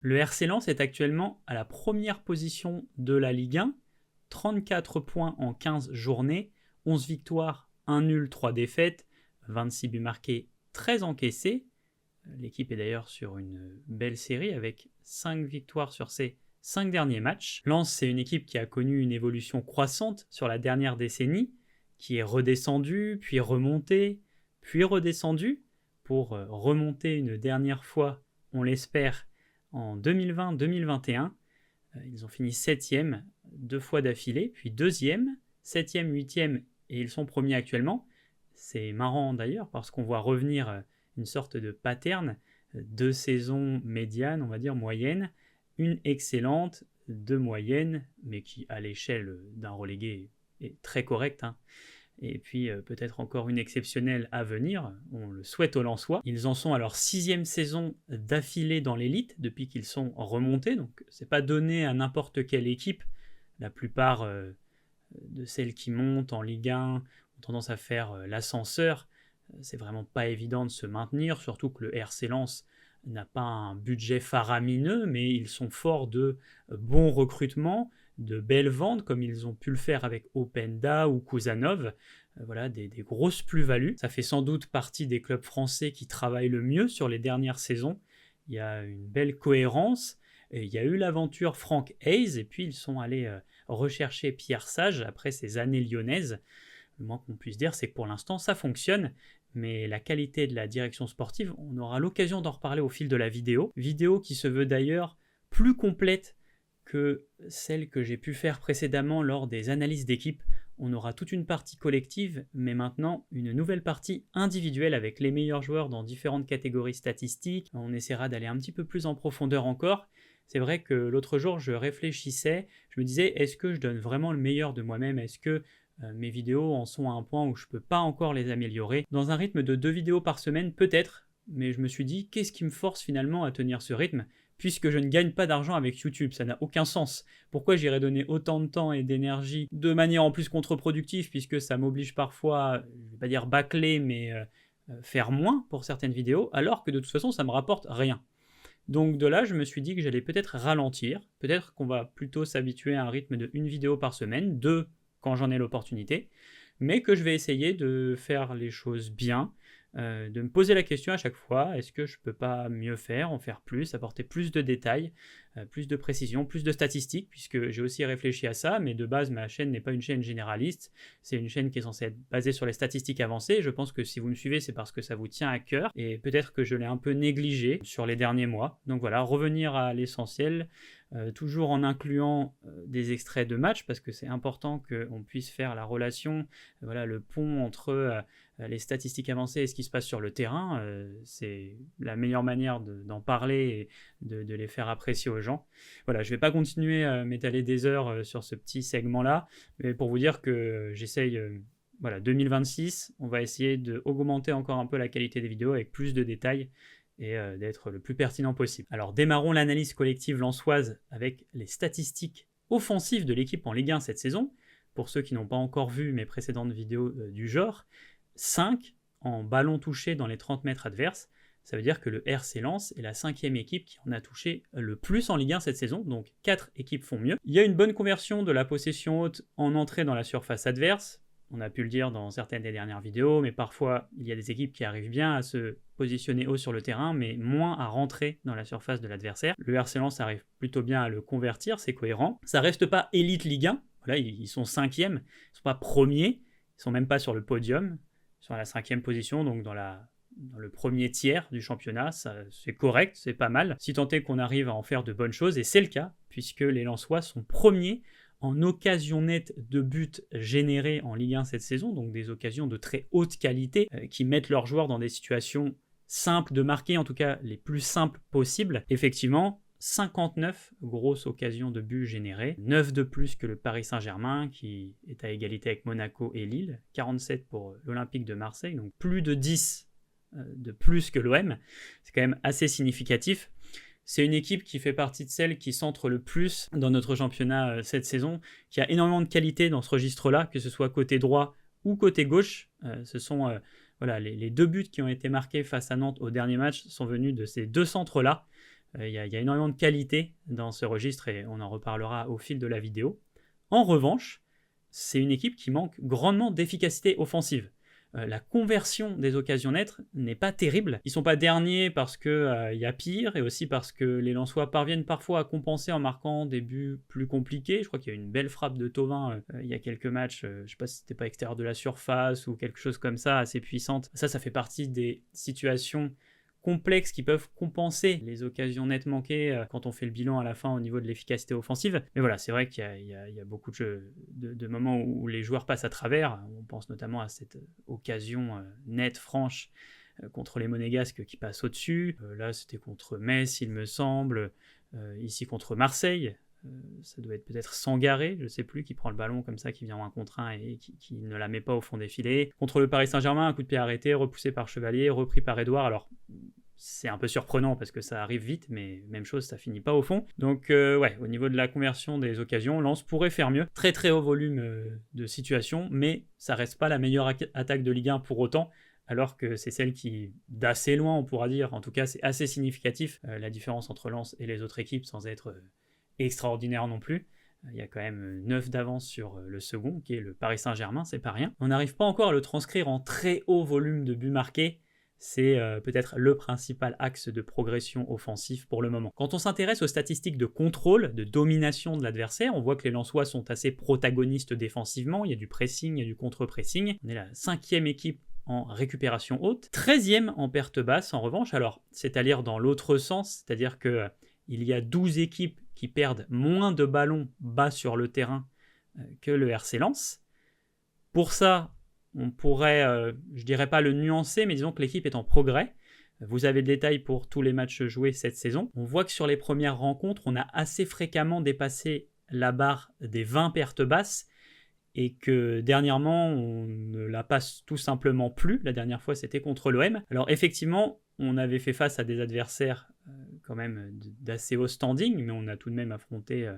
Le RC Lens est actuellement à la première position de la Ligue 1, 34 points en 15 journées, 11 victoires, 1 nul, 3 défaites, 26 buts marqués, 13 encaissés. L'équipe est d'ailleurs sur une belle série avec 5 victoires sur ses 5 derniers matchs. Lens, c'est une équipe qui a connu une évolution croissante sur la dernière décennie, qui est redescendue, puis remontée, puis redescendue, pour remonter une dernière fois, on l'espère, en 2020-2021. Ils ont fini 7e 2 fois d'affilée, puis 2e, 7e, 8e, et ils sont premiers actuellement. C'est marrant d'ailleurs, parce qu'on voit revenir une sorte de pattern, 2 saisons médianes, on va dire moyennes, une excellente, 2 moyennes, mais qui à l'échelle d'un relégué est très correcte, hein. Et puis peut-être encore une exceptionnelle à venir, on le souhaite aux Lensois. Ils en sont à leur 6e saison d'affilée dans l'élite, depuis qu'ils sont remontés, donc c'est pas donné à n'importe quelle équipe. La plupart de celles qui montent en Ligue 1 ont tendance à faire l'ascenseur. C'est vraiment pas évident de se maintenir, surtout que le RC Lens n'a pas un budget faramineux, mais ils sont forts de bons recrutements, de belles ventes, comme ils ont pu le faire avec Openda ou Kuzanov. Voilà, des grosses plus-values. Ça fait sans doute partie des clubs français qui travaillent le mieux sur les dernières saisons. Il y a une belle cohérence. Et il y a eu l'aventure Franck Hayes, et puis ils sont allés rechercher Pierre Sage après ces années lyonnaises. Le moins qu'on puisse dire, c'est que pour l'instant, ça fonctionne. Mais la qualité de la direction sportive, on aura l'occasion d'en reparler au fil de la vidéo. Vidéo qui se veut d'ailleurs plus complète que celle que j'ai pu faire précédemment lors des analyses d'équipe. On aura toute une partie collective, mais maintenant une nouvelle partie individuelle avec les meilleurs joueurs dans différentes catégories statistiques. On essaiera d'aller un petit peu plus en profondeur encore. C'est vrai que l'autre jour, je réfléchissais, je me disais, est-ce que je donne vraiment le meilleur de moi-même? Est-ce que mes vidéos en sont à un point où je ne peux pas encore les améliorer? Dans un rythme de 2 vidéos par semaine, peut-être, mais je me suis dit, qu'est-ce qui me force finalement à tenir ce rythme, puisque je ne gagne pas d'argent avec YouTube? Ça n'a aucun sens. Pourquoi j'irais donner autant de temps et d'énergie de manière en plus contre-productive, puisque ça m'oblige parfois, je ne vais pas dire bâcler, mais faire moins pour certaines vidéos, alors que de toute façon, ça ne me rapporte rien. Donc de là, je me suis dit que j'allais peut-être ralentir, peut-être qu'on va plutôt s'habituer à un rythme de 1 vidéo par semaine, 2 quand j'en ai l'opportunité, mais que je vais essayer de faire les choses bien, de me poser la question à chaque fois, est-ce que je peux pas mieux faire, en faire plus, apporter plus de détails, plus de précision, plus de statistiques, puisque j'ai aussi réfléchi à ça, mais de base ma chaîne n'est pas une chaîne généraliste, c'est une chaîne qui est censée être basée sur les statistiques avancées, et je pense que si vous me suivez, c'est parce que ça vous tient à cœur, et peut-être que je l'ai un peu négligé sur les derniers mois. Donc voilà, revenir à l'essentiel, toujours en incluant des extraits de matchs, parce que c'est important qu'on puisse faire la relation, voilà, le pont entre les statistiques avancées et ce qui se passe sur le terrain. C'est la meilleure manière d'en parler et de les faire apprécier aux gens. Voilà, je ne vais pas continuer à m'étaler des heures sur ce petit segment-là, mais pour vous dire que j'essaye, voilà, 2026, on va essayer d'augmenter encore un peu la qualité des vidéos avec plus de détails et d'être le plus pertinent possible. Alors démarrons l'analyse collective lensoise avec les statistiques offensives de l'équipe en Ligue 1 cette saison. Pour ceux qui n'ont pas encore vu mes précédentes vidéos du genre, 5 en ballon touché dans les 30 mètres adverses. Ça veut dire que le RC Lens est la 5e équipe qui en a touché le plus en Ligue 1 cette saison, donc 4 équipes font mieux. Il y a une bonne conversion de la possession haute en entrée dans la surface adverse. On a pu le dire dans certaines des dernières vidéos, mais parfois il y a des équipes qui arrivent bien à se positionner haut sur le terrain, mais moins à rentrer dans la surface de l'adversaire. Le RC Lens arrive plutôt bien à le convertir, c'est cohérent. Ça reste pas élite Ligue 1, voilà, ils sont 5e, ils ne sont pas premiers, ils sont même pas sur le podium, ils sont à la 5e position, donc dans le premier tiers du championnat, c'est correct, c'est pas mal, si tant est qu'on arrive à en faire de bonnes choses, et c'est le cas, puisque les Lensois sont premiers en occasions nettes de buts générés en Ligue 1 cette saison, donc des occasions de très haute qualité, qui mettent leurs joueurs dans des situations simples de marquer, en tout cas les plus simples possibles. Effectivement, 59 grosses occasions de buts générées, 9 de plus que le Paris Saint-Germain, qui est à égalité avec Monaco et Lille, 47 pour l'Olympique de Marseille, donc plus de 10 de plus que l'OM, c'est quand même assez significatif. C'est une équipe qui fait partie de celles qui centrent le plus dans notre championnat cette saison, qui a énormément de qualité dans ce registre-là, que ce soit côté droit ou côté gauche. Ce sont voilà, les 2 buts qui ont été marqués face à Nantes au dernier match sont venus de ces 2 centres-là. Il y a énormément de qualité dans ce registre et on en reparlera au fil de la vidéo. En revanche, c'est une équipe qui manque grandement d'efficacité offensive. La conversion des occasions nettes n'est pas terrible. Ils ne sont pas derniers parce qu'il y a pire et aussi parce que les Lensois parviennent parfois à compenser en marquant des buts plus compliqués. Je crois qu'il y a eu une belle frappe de Thauvin il y a quelques matchs, je ne sais pas si c'était pas extérieur de la surface ou quelque chose comme ça, assez puissante. Ça fait partie des situations complexes qui peuvent compenser les occasions nettes manquées quand on fait le bilan à la fin au niveau de l'efficacité offensive. Mais voilà, c'est vrai qu'il y a beaucoup de moments où les joueurs passent à travers. On pense notamment à cette occasion nette, franche, contre les Monégasques qui passent au-dessus. Là, c'était contre Metz, il me semble. Ici, contre Marseille. Ça doit être peut-être Sangaré, je ne sais plus, qui prend le ballon comme ça, qui vient en 1 contre 1 et qui ne la met pas au fond des filets. Contre le Paris Saint-Germain, un coup de pied arrêté, repoussé par Chevalier, repris par Edouard. Alors, c'est un peu surprenant parce que ça arrive vite, mais même chose, ça finit pas au fond. Donc, ouais, au niveau de la conversion des occasions, Lens pourrait faire mieux. Très très haut volume de situations, mais ça reste pas la meilleure attaque de Ligue 1 pour autant. Alors que c'est celle qui, d'assez loin, on pourra dire, en tout cas, c'est assez significatif, la différence entre Lens et les autres équipes, sans être extraordinaire non plus. Il y a quand même 9 d'avance sur le second, qui est le Paris Saint-Germain, c'est pas rien. On n'arrive pas encore à le transcrire en très haut volume de buts marqués. C'est peut-être le principal axe de progression offensif pour le moment. Quand on s'intéresse aux statistiques de contrôle, de domination de l'adversaire, on voit que les Lensois sont assez protagonistes défensivement. Il y a du pressing, il y a du contre-pressing. On est la 5e équipe en récupération haute, 13e en perte basse en revanche. Alors, c'est à lire dans l'autre sens, c'est-à-dire que il y a 12 équipes qui perdent moins de ballons bas sur le terrain que le RC Lens. Pour ça, on pourrait, je dirais pas le nuancer, mais disons que l'équipe est en progrès. Vous avez le détail pour tous les matchs joués cette saison. On voit que sur les premières rencontres, on a assez fréquemment dépassé la barre des 20 pertes basses et que dernièrement, on ne la passe tout simplement plus. La dernière fois, c'était contre l'OM. Alors effectivement, on avait fait face à des adversaires quand même d'assez haut standing, mais on a tout de même affronté...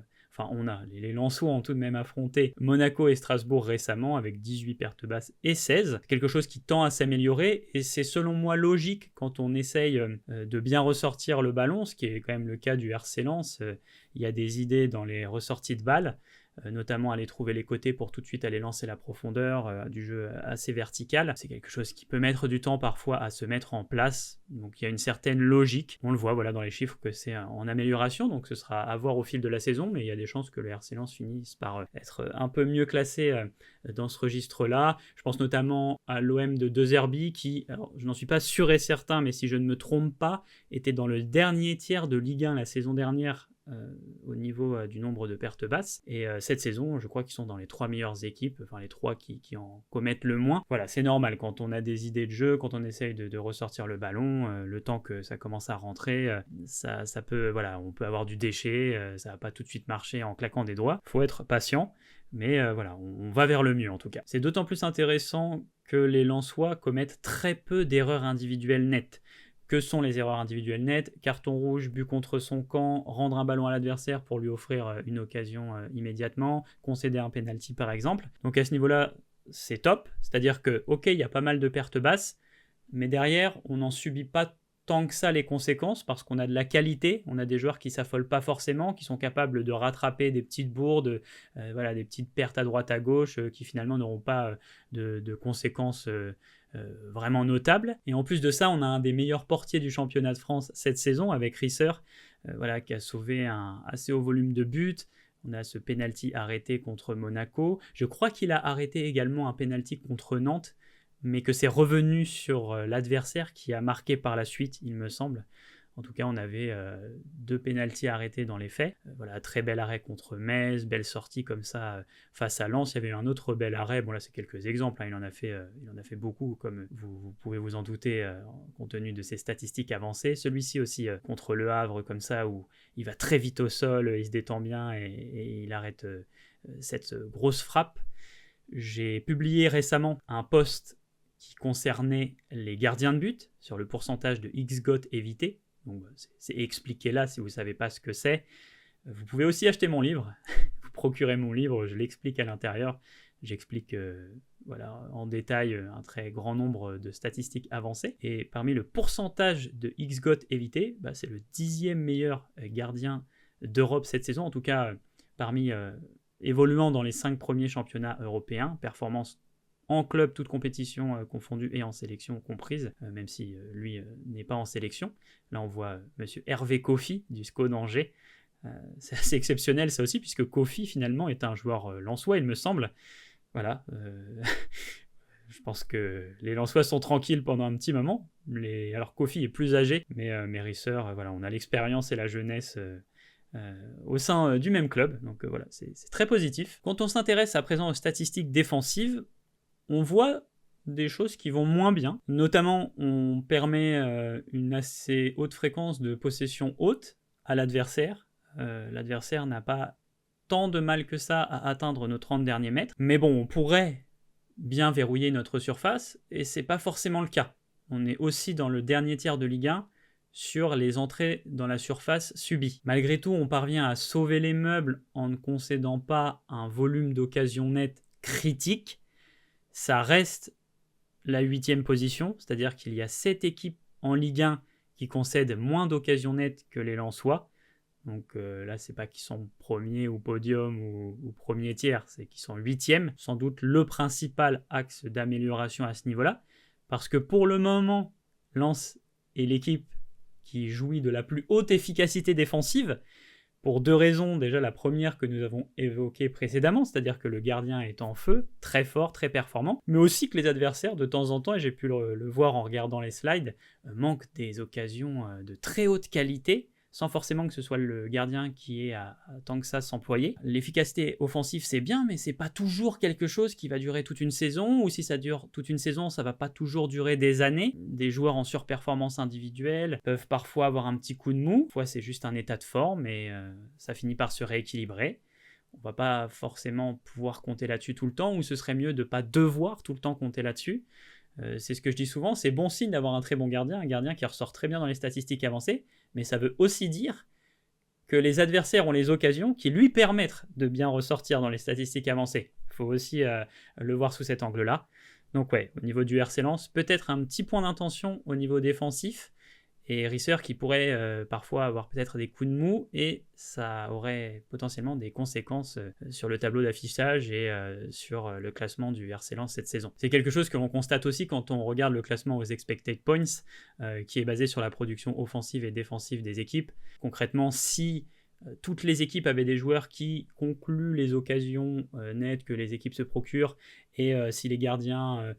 les Lensois ont tout de même affronté Monaco et Strasbourg récemment avec 18 pertes basses et 16. Quelque chose qui tend à s'améliorer et c'est selon moi logique quand on essaye de bien ressortir le ballon, ce qui est quand même le cas du RC Lens. Il y a des idées dans les ressorties de balles, notamment aller trouver les côtés pour tout de suite aller lancer la profondeur du jeu assez vertical. C'est quelque chose qui peut mettre du temps parfois à se mettre en place, donc il y a une certaine logique. On le voit dans les chiffres que c'est en amélioration, donc ce sera à voir au fil de la saison, mais il y a des chances que le RC Lens finisse par être un peu mieux classé dans ce registre-là. Je pense notamment à l'OM de De Zerbi qui, alors, je n'en suis pas sûr et certain, mais si je ne me trompe pas, était dans le dernier tiers de Ligue 1 la saison dernière au niveau du nombre de pertes basses. Et cette saison, je crois qu'ils sont dans les 3 meilleures équipes, enfin les 3 qui en commettent le moins. Voilà, c'est normal quand on a des idées de jeu, quand on essaye de ressortir le ballon, le temps que ça commence à rentrer, ça peut, on peut avoir du déchet, ça va pas tout de suite marcher en claquant des doigts. Faut être patient. Mais on va vers le mieux en tout cas. C'est d'autant plus intéressant que les Lensois commettent très peu d'erreurs individuelles nettes. Que sont les erreurs individuelles nettes? Carton rouge, but contre son camp, rendre un ballon à l'adversaire pour lui offrir une occasion immédiatement, concéder un penalty par exemple. Donc à ce niveau-là, c'est top. C'est-à-dire que, ok, il y a pas mal de pertes basses, mais derrière, on n'en subit pas tant que ça les conséquences parce qu'on a de la qualité, on a des joueurs qui s'affolent pas forcément, qui sont capables de rattraper des petites bourdes, des petites pertes à droite à gauche qui finalement n'auront pas de conséquences vraiment notables. Et en plus de ça, on a un des meilleurs portiers du championnat de France cette saison avec Risser, qui a sauvé un assez haut volume de buts. On a ce penalty arrêté contre Monaco. Je crois qu'il a arrêté également un penalty contre Nantes, mais que c'est revenu sur l'adversaire qui a marqué par la suite, il me semble. En tout cas, on avait 2 pénaltys arrêtés dans les faits. Très bel arrêt contre Metz, belle sortie comme ça face à Lens. Il y avait eu un autre bel arrêt. Bon, là, c'est quelques exemples. Il en a fait beaucoup, comme vous pouvez vous en douter, compte tenu de ses statistiques avancées. Celui-ci aussi contre Le Havre, comme ça, où il va très vite au sol, il se détend bien et il arrête cette grosse frappe. J'ai publié récemment un post qui concernait les gardiens de but sur le pourcentage de XGOT évité. Donc c'est expliqué là si vous ne savez pas ce que c'est. Vous pouvez aussi acheter mon livre, vous procurez mon livre, je l'explique à l'intérieur. J'explique voilà, en détail un très grand nombre de statistiques avancées. Et parmi le pourcentage de XGOT évité, c'est le 10e meilleur gardien d'Europe cette saison, en tout cas parmi évoluant dans les 5 premiers championnats européens, performance en club, toute compétition confondue et en sélection comprise, même si lui n'est pas en sélection. Là, on voit monsieur Hervé Kofi du SCO d'Angers. C'est assez exceptionnel ça aussi, puisque Kofi finalement est un joueur lensois, il me semble. Voilà. Je pense que les Lensois sont tranquilles pendant un petit moment. Alors Kofi est plus âgé, mais Risser, voilà, on a l'expérience et la jeunesse au sein du même club. Donc voilà, c'est très positif. Quand on s'intéresse à présent aux statistiques défensives, on voit des choses qui vont moins bien. Notamment, on permet une assez haute fréquence de possession haute à l'adversaire. L'adversaire n'a pas tant de mal que ça à atteindre nos 30 derniers mètres. Mais bon, on pourrait bien verrouiller notre surface, et c'est pas forcément le cas. On est aussi dans le dernier tiers de Ligue 1 sur les entrées dans la surface subies. Malgré tout, on parvient à sauver les meubles en ne concédant pas un volume d'occasions nettes critique. Ça reste la 8e position, c'est-à-dire qu'il y a 7 équipes en Ligue 1 qui concèdent moins d'occasions nettes que les Lensois. Donc là, c'est pas qu'ils sont premiers ou podium ou premier tiers, c'est qu'ils sont 8e. Sans doute le principal axe d'amélioration à ce niveau-là. Parce que pour le moment, Lens est l'équipe qui jouit de la plus haute efficacité défensive. Pour 2 raisons. Déjà, la première que nous avons évoquée précédemment, c'est-à-dire que le gardien est en feu, très fort, très performant, mais aussi que les adversaires, de temps en temps, et j'ai pu le voir en regardant les slides, manquent des occasions de très haute qualité, sans forcément que ce soit le gardien qui ait à tant que ça s'employer. L'efficacité offensive, c'est bien, mais c'est pas toujours quelque chose qui va durer toute une saison, ou si ça dure toute une saison, ça va pas toujours durer des années. Des joueurs en surperformance individuelle peuvent parfois avoir un petit coup de mou, parfois c'est juste un état de forme, et ça finit par se rééquilibrer. On va pas forcément pouvoir compter là-dessus tout le temps, ou ce serait mieux de pas devoir tout le temps compter là-dessus. C'est ce que je dis souvent, c'est bon signe d'avoir un très bon gardien, un gardien qui ressort très bien dans les statistiques avancées, mais ça veut aussi dire que les adversaires ont les occasions qui lui permettent de bien ressortir dans les statistiques avancées. Il faut aussi le voir sous cet angle-là. Donc ouais, au niveau du RC Lens, peut-être un petit point d'intention au niveau défensif, et Risser qui pourrait parfois avoir peut-être des coups de mou, et ça aurait potentiellement des conséquences sur le tableau d'affichage et sur le classement du RC Lens cette saison. C'est quelque chose que l'on constate aussi quand on regarde le classement aux expected points, qui est basé sur la production offensive et défensive des équipes. Concrètement, si toutes les équipes avaient des joueurs qui concluent les occasions nettes que les équipes se procurent, et si les gardiens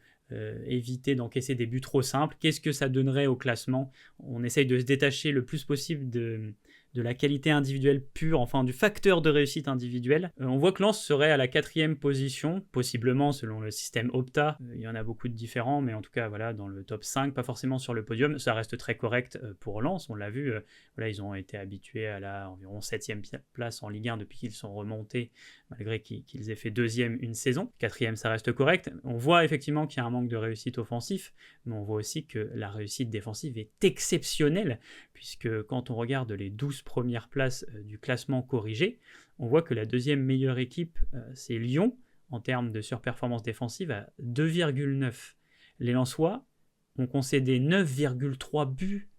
éviter d'encaisser des buts trop simples, qu'est-ce que ça donnerait au classement? On essaye de se détacher le plus possible de la qualité individuelle pure, enfin du facteur de réussite individuelle. On voit que Lens serait à la 4e position, possiblement selon le système Opta. Il y en a beaucoup de différents, mais en tout cas voilà, dans le top 5, pas forcément sur le podium. Ça reste très correct pour Lens, on l'a vu. Voilà, ils ont été habitués à la environ 7e place en Ligue 1 depuis qu'ils sont remontés, malgré qu'ils aient fait 2e une saison. 4e, ça reste correct. On voit effectivement qu'il y a un manque de réussite offensif, mais on voit aussi que la réussite défensive est exceptionnelle, puisque quand on regarde les 12 premières places du classement corrigé, on voit que la 2e meilleure équipe, c'est Lyon, en termes de surperformance défensive, à 2,9. Les Lensois ont concédé 9,3 buts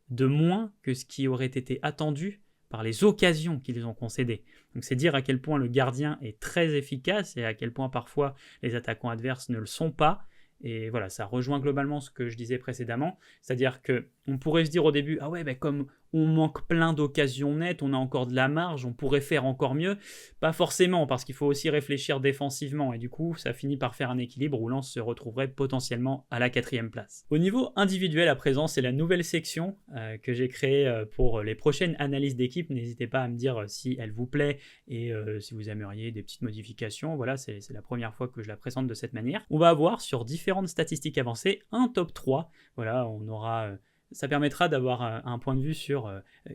de moins que ce qui aurait été attendu par les occasions qu'ils ont concédées. Donc c'est dire à quel point le gardien est très efficace et à quel point parfois les attaquants adverses ne le sont pas. Et voilà, ça rejoint globalement ce que je disais précédemment, c'est-à-dire qu'on pourrait se dire au début, ah ouais, comme on manque plein d'occasions nettes, on a encore de la marge, on pourrait faire encore mieux. Pas forcément, parce qu'il faut aussi réfléchir défensivement, et du coup, ça finit par faire un équilibre où Lens se retrouverait potentiellement à la 4e place. Au niveau individuel, à présent, c'est la nouvelle section que j'ai créée pour les prochaines analyses d'équipe. N'hésitez pas à me dire si elle vous plaît et si vous aimeriez des petites modifications. Voilà, c'est la première fois que je la présente de cette manière. On va avoir sur différentes statistiques avancées un top 3. Voilà, on aura... Ça permettra d'avoir un point de vue sur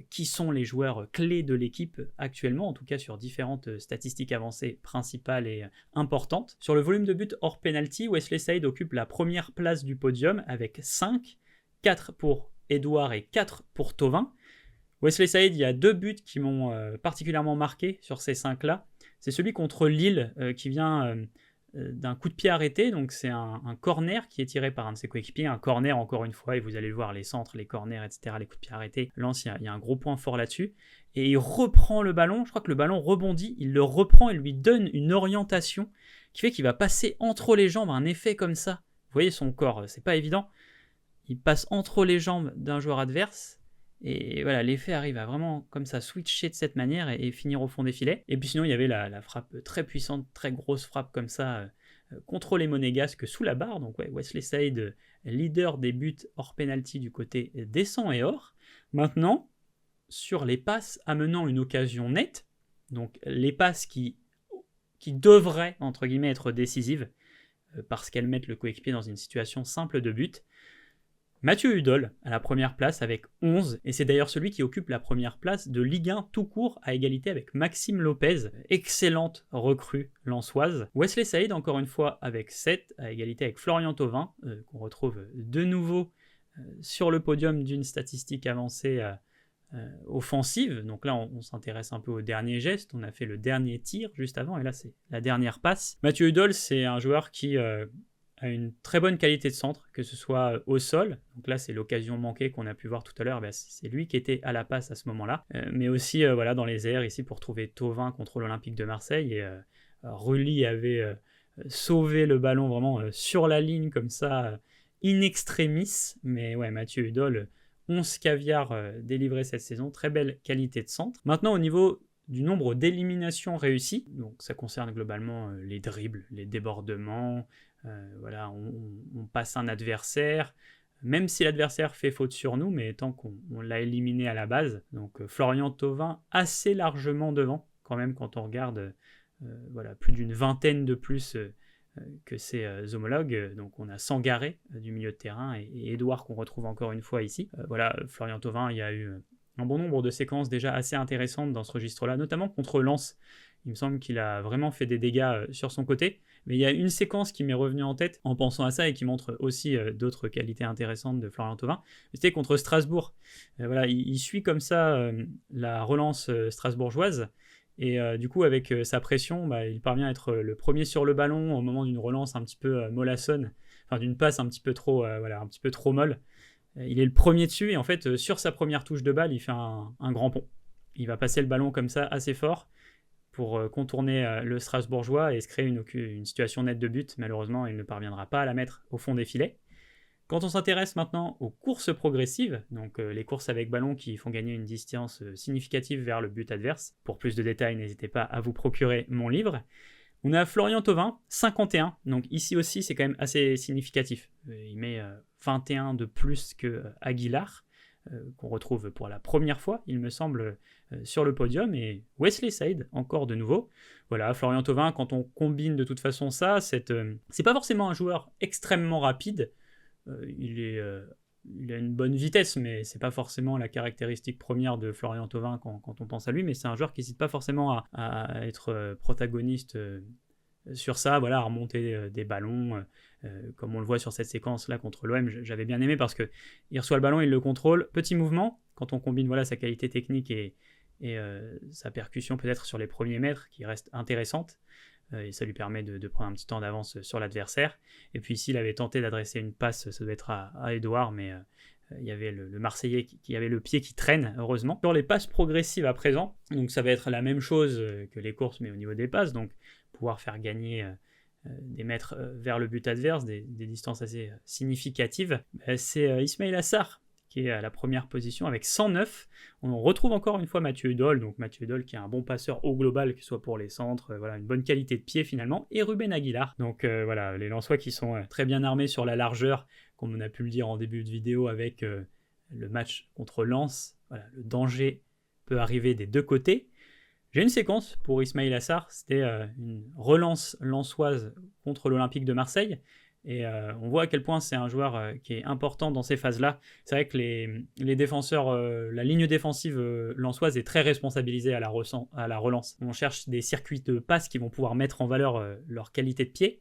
qui sont les joueurs clés de l'équipe actuellement, en tout cas sur différentes statistiques avancées principales et importantes. Sur le volume de buts hors penalty, Wesley Saïd occupe la première place du podium avec 5, 4 pour Edouard et 4 pour Thauvin. Wesley Saïd, il y a 2 buts qui m'ont particulièrement marqué sur ces 5-là. C'est celui contre Lille qui vient d'un coup de pied arrêté, donc c'est un corner qui est tiré par un de ses coéquipiers, un corner encore une fois, et vous allez le voir, les centres, les corners, etc., les coups de pied arrêtés, Lens, il y a un gros point fort là-dessus, et il reprend le ballon, je crois que le ballon rebondit, il le reprend et lui donne une orientation qui fait qu'il va passer entre les jambes, un effet comme ça, vous voyez son corps, c'est pas évident, il passe entre les jambes d'un joueur adverse, et voilà, l'effet arrive à vraiment comme ça switcher de cette manière et finir au fond des filets. Et puis sinon, il y avait la frappe très puissante, très grosse frappe comme ça, contre les Monégasques sous la barre. Donc ouais, Wesley Saïd, leader des buts hors penalty du côté descend et hors. Maintenant, sur les passes amenant une occasion nette, donc les passes qui devraient, entre guillemets, être décisives, parce qu'elles mettent le coéquipier dans une situation simple de but, Mathieu Hudol à la première place avec 11, et c'est d'ailleurs celui qui occupe la première place de Ligue 1 tout court à égalité avec Maxime Lopez, excellente recrue lensoise. Wesley Saïd encore une fois avec 7, à égalité avec Florian Thauvin, qu'on retrouve de nouveau sur le podium d'une statistique avancée offensive. Donc là on s'intéresse un peu au dernier geste, on a fait le dernier tir juste avant, et là c'est la dernière passe. Mathieu Hudol, c'est un joueur qui a une très bonne qualité de centre, que ce soit au sol, donc là c'est l'occasion manquée qu'on a pu voir tout à l'heure, c'est lui qui était à la passe à ce moment-là, mais aussi voilà, dans les airs ici pour trouver Thauvin contre l'Olympique de Marseille, et Rulli avait sauvé le ballon vraiment sur la ligne comme ça, in extremis, mais ouais, Mathieu Hudol, 11 caviars délivrés cette saison, très belle qualité de centre. Maintenant au niveau du nombre d'éliminations réussies, donc ça concerne globalement les dribbles, les débordements, voilà, on passe un adversaire, même si l'adversaire fait faute sur nous, mais tant qu'on l'a éliminé à la base. Donc Florian Thauvin assez largement devant, quand même, quand on regarde voilà, plus d'une vingtaine de plus que ses homologues. Donc on a Sangaré du milieu de terrain et Edouard qu'on retrouve encore une fois ici. Voilà, Florian Thauvin, il y a eu un bon nombre de séquences déjà assez intéressantes dans ce registre-là, notamment contre Lens. Il me semble qu'il a vraiment fait des dégâts sur son côté. Mais il y a une séquence qui m'est revenue en tête en pensant à ça et qui montre aussi d'autres qualités intéressantes de Florian Thauvin. C'était contre Strasbourg. Voilà, il suit comme ça la relance strasbourgeoise. Et du coup, avec sa pression, il parvient à être le premier sur le ballon au moment d'une relance un petit peu mollassonne, enfin d'une passe un petit peu trop, voilà, un petit peu trop molle. Il est le premier dessus et en fait, sur sa première touche de balle, il fait un grand pont. Il va passer le ballon comme ça assez fort pour contourner le Strasbourgeois et se créer une situation nette de but. Malheureusement, il ne parviendra pas à la mettre au fond des filets. Quand on s'intéresse maintenant aux courses progressives, donc les courses avec ballon qui font gagner une distance significative vers le but adverse, pour plus de détails, n'hésitez pas à vous procurer mon livre. On a Florian Thauvin, 51, donc ici aussi c'est quand même assez significatif. Il met 21 de plus que Aguilar, qu'on retrouve pour la première fois, il me semble, sur le podium, et Wesley Saïd, encore de nouveau. Voilà, Florian Thauvin, quand on combine de toute façon ça, c'est pas forcément un joueur extrêmement rapide, il a une bonne vitesse, mais c'est pas forcément la caractéristique première de Florian Thauvin quand on pense à lui, mais c'est un joueur qui n'hésite pas forcément à être protagoniste sur ça, voilà, à remonter des ballons, comme on le voit sur cette séquence là contre l'OM. J'avais bien aimé parce que il reçoit le ballon, il le contrôle, petit mouvement, quand on combine voilà sa qualité technique et sa percussion peut-être sur les premiers mètres qui reste intéressante, et ça lui permet de prendre un petit temps d'avance sur l'adversaire. Et puis ici il avait tenté d'adresser une passe, ça doit être à Edouard, mais il y avait le Marseillais qui avait le pied qui traîne, heureusement. Sur les passes progressives à présent, donc ça va être la même chose que les courses, mais au niveau des passes, donc pouvoir faire gagner des mètres vers le but adverse, des distances assez significatives. C'est Ismail Assar qui est à la première position avec 109. On retrouve encore une fois Mathieu Hudol, donc Mathieu Hudol qui est un bon passeur au global, que ce soit pour les centres, voilà, une bonne qualité de pied finalement, et Ruben Aguilar. Donc voilà, les Lensois qui sont très bien armés sur la largeur, comme on a pu le dire en début de vidéo avec le match contre Lens. Voilà, le danger peut arriver des deux côtés. J'ai une séquence pour Ismail Assar, c'était une relance lensoise contre l'Olympique de Marseille, et on voit à quel point c'est un joueur qui est important dans ces phases-là. C'est vrai que les défenseurs, la ligne défensive lensoise est très responsabilisée à la relance. On cherche des circuits de passe qui vont pouvoir mettre en valeur leur qualité de pied.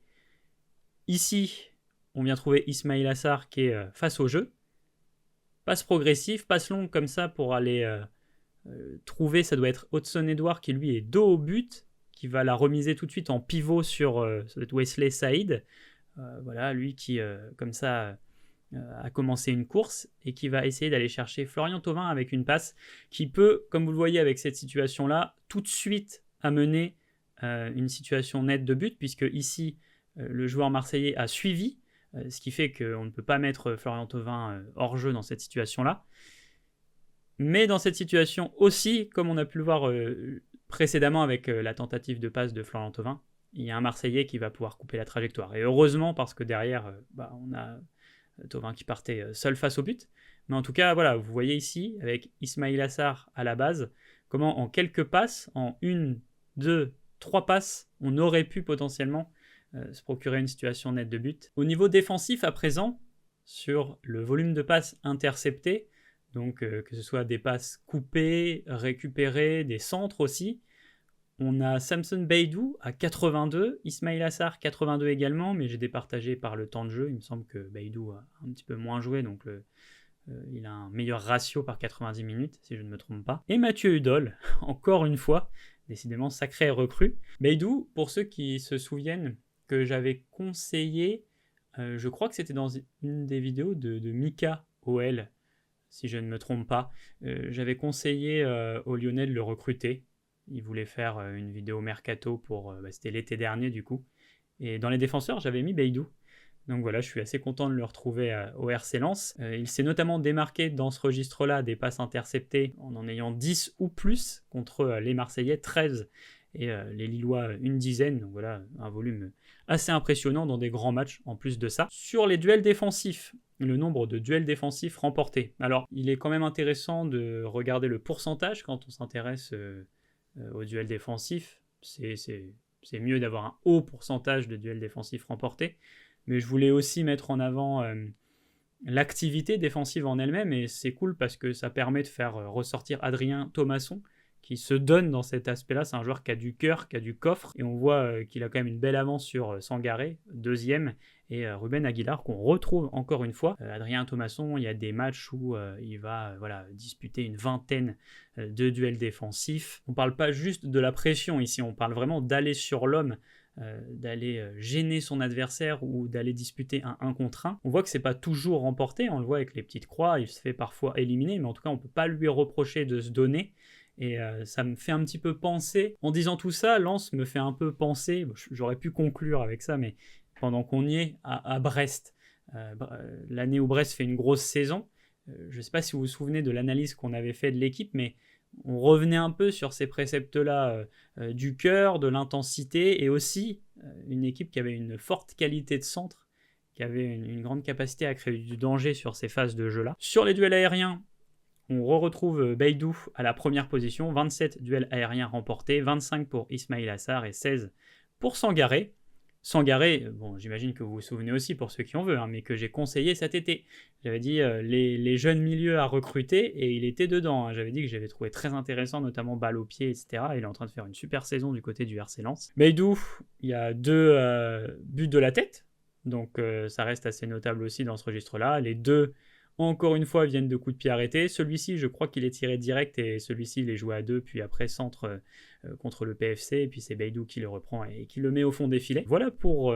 Ici, on vient trouver Ismail Assar qui est face au jeu. Passe progressive, passe longue comme ça pour aller trouver, ça doit être Hudson Edouard qui lui est dos au but, qui va la remiser tout de suite en pivot sur ça doit être Wesley Saïd. Voilà, lui qui, comme ça, a commencé une course et qui va essayer d'aller chercher Florian Thauvin avec une passe qui peut, comme vous le voyez avec cette situation-là, tout de suite amener une situation nette de but, puisque ici, le joueur marseillais a suivi, ce qui fait qu'on ne peut pas mettre Florian Thauvin hors jeu dans cette situation-là. Mais dans cette situation aussi, comme on a pu le voir précédemment avec la tentative de passe de Florian Thauvin, il y a un Marseillais qui va pouvoir couper la trajectoire. Et heureusement, parce que derrière, on a Thauvin qui partait seul face au but. Mais en tout cas, voilà, vous voyez ici, avec Ismail Assar à la base, comment en quelques passes, en 1, 2, 3 passes, on aurait pu potentiellement se procurer une situation nette de but. Au niveau défensif, à présent, sur le volume de passes interceptées, donc que ce soit des passes coupées, récupérées, des centres aussi, on a Samson Beidou à 82, Ismail Assar 82 également, mais j'ai départagé par le temps de jeu. Il me semble que Beidou a un petit peu moins joué, donc il a un meilleur ratio par 90 minutes, si je ne me trompe pas. Et Mathieu Hudol, encore une fois, décidément sacré recrue. Beidou, pour ceux qui se souviennent que j'avais conseillé, je crois que c'était dans une des vidéos de Mika OL, si je ne me trompe pas, j'avais conseillé aux Lyonnais de le recruter. Il voulait faire une vidéo mercato pour... c'était l'été dernier du coup. Et dans les défenseurs, j'avais mis Beidou. Donc voilà, je suis assez content de le retrouver au RC Lens. Il s'est notamment démarqué dans ce registre-là des passes interceptées en ayant 10 ou plus contre les Marseillais, 13 et les Lillois une dizaine. Donc voilà, un volume assez impressionnant dans des grands matchs en plus de ça. Sur les duels défensifs, le nombre de duels défensifs remportés. Alors, il est quand même intéressant de regarder le pourcentage quand on s'intéresse aux duels défensifs. C'est mieux d'avoir un haut pourcentage de duels défensifs remportés. Mais je voulais aussi mettre en avant l'activité défensive en elle-même, et c'est cool parce que ça permet de faire ressortir Adrien Thomasson, qui se donne dans cet aspect-là. C'est un joueur qui a du cœur, qui a du coffre, et on voit qu'il a quand même une belle avance sur Sangaré, deuxième, et Ruben Aguilar, qu'on retrouve encore une fois. Adrien Thomasson, il y a des matchs où il va disputer une vingtaine de duels défensifs. On ne parle pas juste de la pression ici, on parle vraiment d'aller sur l'homme, d'aller gêner son adversaire ou d'aller disputer un 1 contre 1. On voit que c'est pas toujours remporté, on le voit avec les petites croix, il se fait parfois éliminer, mais en tout cas on peut pas lui reprocher de se donner. Et ça me fait un petit peu penser, en disant tout ça, Lens me fait un peu penser, j'aurais pu conclure avec ça, mais pendant qu'on y est, à Brest. L'année où Brest fait une grosse saison, je ne sais pas si vous vous souvenez de l'analyse qu'on avait fait de l'équipe, mais on revenait un peu sur ces préceptes-là du cœur, de l'intensité, et aussi une équipe qui avait une forte qualité de centre, qui avait une grande capacité à créer du danger sur ces phases de jeu-là. Sur les duels aériens, on retrouve Beidou à la première position, 27 duels aériens remportés, 25 pour Ismail Assar et 16 pour Sangaré. Sangaré, bon, j'imagine que vous vous souvenez aussi pour ceux qui en veulent, mais que j'ai conseillé cet été. J'avais dit les jeunes milieux à recruter et il était dedans. J'avais dit que j'avais trouvé très intéressant, notamment balle au pied, etc. Il est en train de faire une super saison du côté du RC Lens. Beidou, il y a 2 buts de la tête, donc ça reste assez notable aussi dans ce registre-là. Les 2, encore une fois, viennent de coups de pied arrêtés. Celui-ci, je crois qu'il est tiré direct et celui-ci, il est joué à 2, puis après centre contre le PFC, et puis c'est Beidou qui le reprend et qui le met au fond des filets. Voilà pour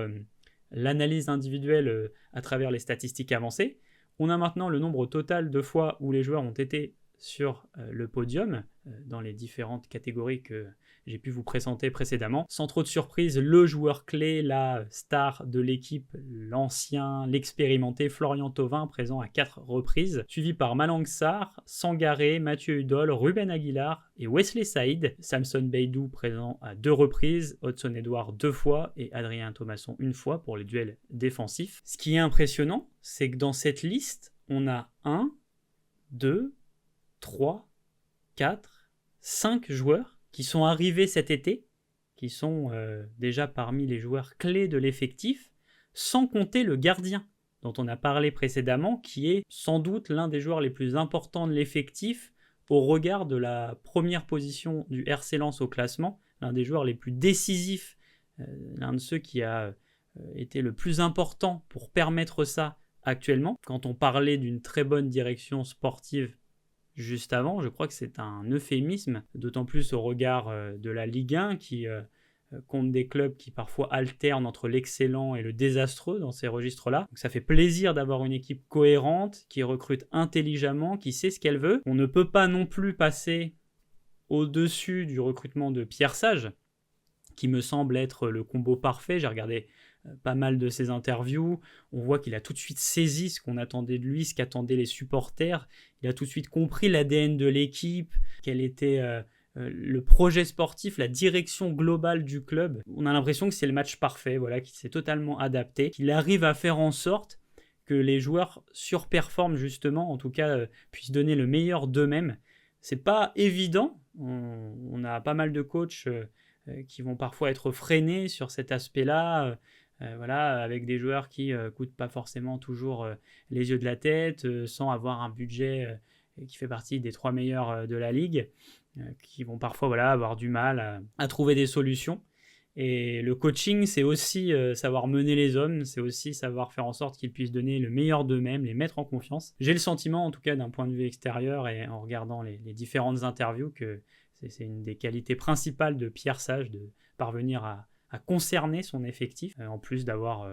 l'analyse individuelle à travers les statistiques avancées. On a maintenant le nombre total de fois où les joueurs ont été sur le podium dans les différentes catégories que j'ai pu vous présenter précédemment. Sans trop de surprise, le joueur clé, la star de l'équipe, l'ancien, l'expérimenté Florian Thauvin, présent à 4 reprises, suivi par Malang Sarr, Sangaré, Mathieu Hudol, Ruben Aguilar et Wesley Saïd. Samson Beidou présent à 2 reprises, Hudson Edouard 2 fois et Adrien Thomasson 1 fois pour les duels défensifs. Ce qui est impressionnant, c'est que dans cette liste, on a 1, 2, 3, 4, 5 joueurs qui sont arrivés cet été, qui sont déjà parmi les joueurs clés de l'effectif, sans compter le gardien, dont on a parlé précédemment, qui est sans doute l'un des joueurs les plus importants de l'effectif au regard de la première position du RC Lens au classement, l'un des joueurs les plus décisifs, l'un de ceux qui a été le plus important pour permettre ça actuellement. Quand on parlait d'une très bonne direction sportive juste avant, je crois que c'est un euphémisme, d'autant plus au regard de la Ligue 1 qui contre des clubs qui parfois alternent entre l'excellent et le désastreux dans ces registres-là. Donc ça fait plaisir d'avoir une équipe cohérente, qui recrute intelligemment, qui sait ce qu'elle veut. On ne peut pas non plus passer au-dessus du recrutement de Pierre Sage, qui me semble être le combo parfait. J'ai regardé pas mal de ses interviews. On voit qu'il a tout de suite saisi ce qu'on attendait de lui, ce qu'attendaient les supporters. Il a tout de suite compris l'ADN de l'équipe, quel était le projet sportif, la direction globale du club. On a l'impression que c'est le match parfait, voilà, qu'il s'est totalement adapté, qu'il arrive à faire en sorte que les joueurs surperforment justement, en tout cas puissent donner le meilleur d'eux-mêmes. C'est pas évident. On a pas mal de coachs qui vont parfois être freinés sur cet aspect-là, voilà, avec des joueurs qui coûtent pas forcément toujours les yeux de la tête, sans avoir un budget qui fait partie des 3 meilleurs de la ligue, qui vont parfois voilà, avoir du mal à trouver des solutions. Et le coaching, c'est aussi savoir mener les hommes, c'est aussi savoir faire en sorte qu'ils puissent donner le meilleur d'eux-mêmes, les mettre en confiance. J'ai le sentiment, en tout cas d'un point de vue extérieur et en regardant les différentes interviews, que c'est une des qualités principales de Pierre Sage, de parvenir à concerner son effectif, en plus d'avoir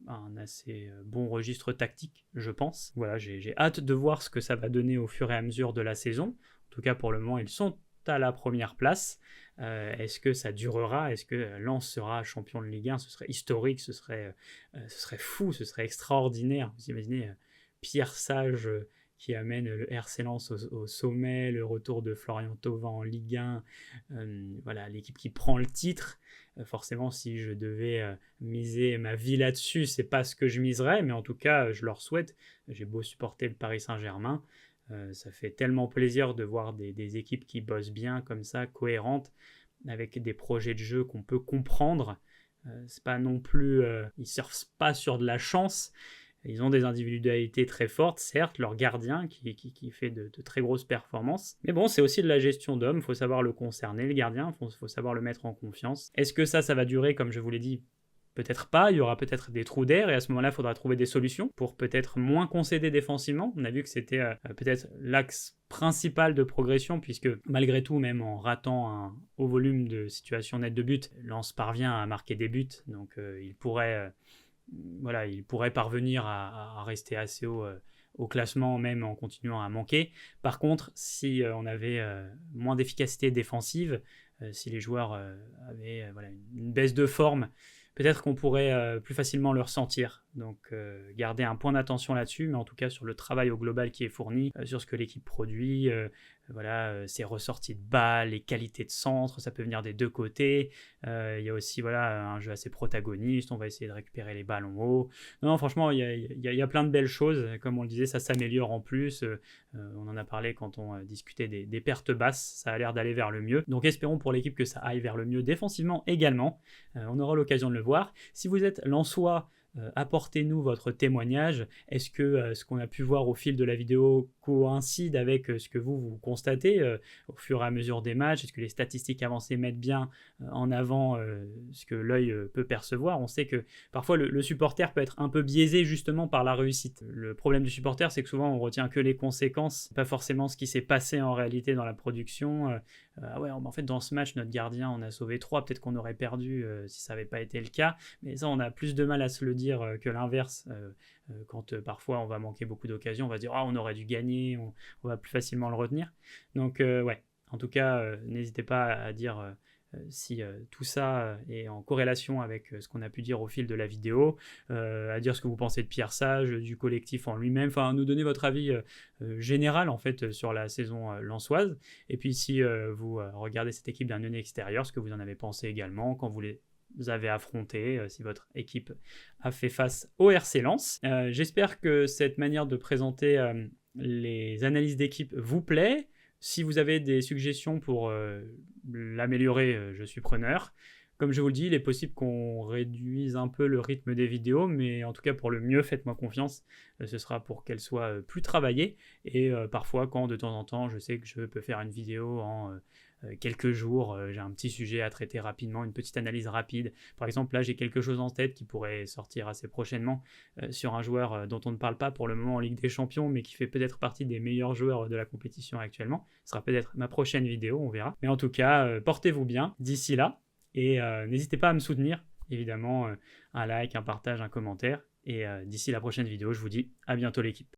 un assez bon registre tactique, je pense. Voilà, j'ai hâte de voir ce que ça va donner au fur et à mesure de la saison. En tout cas, pour le moment, ils sont à la première place. Est-ce que ça durera? Est-ce que Lens sera champion de Ligue 1? Ce serait historique, ce serait fou, ce serait extraordinaire. Vous imaginez Pierre Sage qui amène le RC Lens au sommet, le retour de Florian Thauvin en Ligue 1, voilà, l'équipe qui prend le titre. Forcément, si je devais miser ma vie là-dessus, c'est pas ce que je miserais, mais en tout cas, je leur souhaite. J'ai beau supporter le Paris Saint-Germain, ça fait tellement plaisir de voir des équipes qui bossent bien comme ça, cohérentes, avec des projets de jeu qu'on peut comprendre. C'est pas non plus, ils surfent pas sur de la chance. Ils ont des individualités très fortes, certes, leur gardien qui fait de très grosses performances. Mais bon, c'est aussi de la gestion d'hommes, il faut savoir le concerner, le gardien, il faut savoir le mettre en confiance. Est-ce que ça va durer, comme je vous l'ai dit? Peut-être pas, il y aura peut-être des trous d'air et à ce moment-là, il faudra trouver des solutions pour peut-être moins concéder défensivement. On a vu que c'était peut-être l'axe principal de progression puisque malgré tout, même en ratant un haut volume de situations nettes de but, Lens parvient à marquer des buts, donc il pourrait parvenir à rester assez haut au classement, même en continuant à manquer. Par contre, si on avait moins d'efficacité défensive, si les joueurs avaient une baisse de forme, peut-être qu'on pourrait plus facilement le ressentir. Donc garder un point d'attention là-dessus, mais en tout cas sur le travail au global qui est fourni, sur ce que l'équipe produit, ses ressorties de balles, les qualités de centre, ça peut venir des deux côtés. Il y a aussi un jeu assez protagoniste, on va essayer de récupérer les ballons haut. Non, franchement, il y a plein de belles choses. Comme on le disait, ça s'améliore en plus. On en a parlé quand on discutait des pertes basses, ça a l'air d'aller vers le mieux. Donc espérons pour l'équipe que ça aille vers le mieux défensivement également. On aura l'occasion de le voir. Si vous êtes lensois, apportez-nous votre témoignage. Est-ce que ce qu'on a pu voir au fil de la vidéo coïncide avec ce que vous constatez au fur et à mesure des matchs? Est-ce que les statistiques avancées mettent bien en avant ce que l'œil peut percevoir? On sait que parfois le supporter peut être un peu biaisé justement par la réussite. Le problème du supporter, c'est que souvent on retient que les conséquences, pas forcément ce qui s'est passé en réalité dans la production. En fait dans ce match notre gardien on a sauvé 3, peut-être qu'on aurait perdu si ça n'avait pas été le cas, mais ça on a plus de mal à se le dire que l'inverse. Quand parfois on va manquer beaucoup d'occasions, on va se dire on aurait dû gagner, on va plus facilement le retenir. Donc en tout cas n'hésitez pas à dire si tout ça est en corrélation avec ce qu'on a pu dire au fil de la vidéo, à dire ce que vous pensez de Pierre Sage, du collectif en lui-même, enfin nous donner votre avis général en fait sur la saison lensoise. Et puis si vous regardez cette équipe d'un œil extérieur, ce que vous en avez pensé également quand vous avez affronté, si votre équipe a fait face au RC Lens. J'espère que cette manière de présenter les analyses d'équipe vous plaît. Si vous avez des suggestions pour l'améliorer, je suis preneur. Comme je vous le dis, il est possible qu'on réduise un peu le rythme des vidéos, mais en tout cas pour le mieux, faites-moi confiance. Ce sera pour qu'elles soient plus travaillées. Et parfois, quand de temps en temps, je sais que je peux faire une vidéo en quelques jours, j'ai un petit sujet à traiter rapidement, une petite analyse rapide. Par exemple, là, j'ai quelque chose en tête qui pourrait sortir assez prochainement sur un joueur dont on ne parle pas pour le moment en Ligue des Champions, mais qui fait peut-être partie des meilleurs joueurs de la compétition actuellement. Ce sera peut-être ma prochaine vidéo, on verra. Mais en tout cas, portez-vous bien d'ici là. Et n'hésitez pas à me soutenir, évidemment, un like, un partage, un commentaire. Et d'ici la prochaine vidéo, je vous dis à bientôt l'équipe.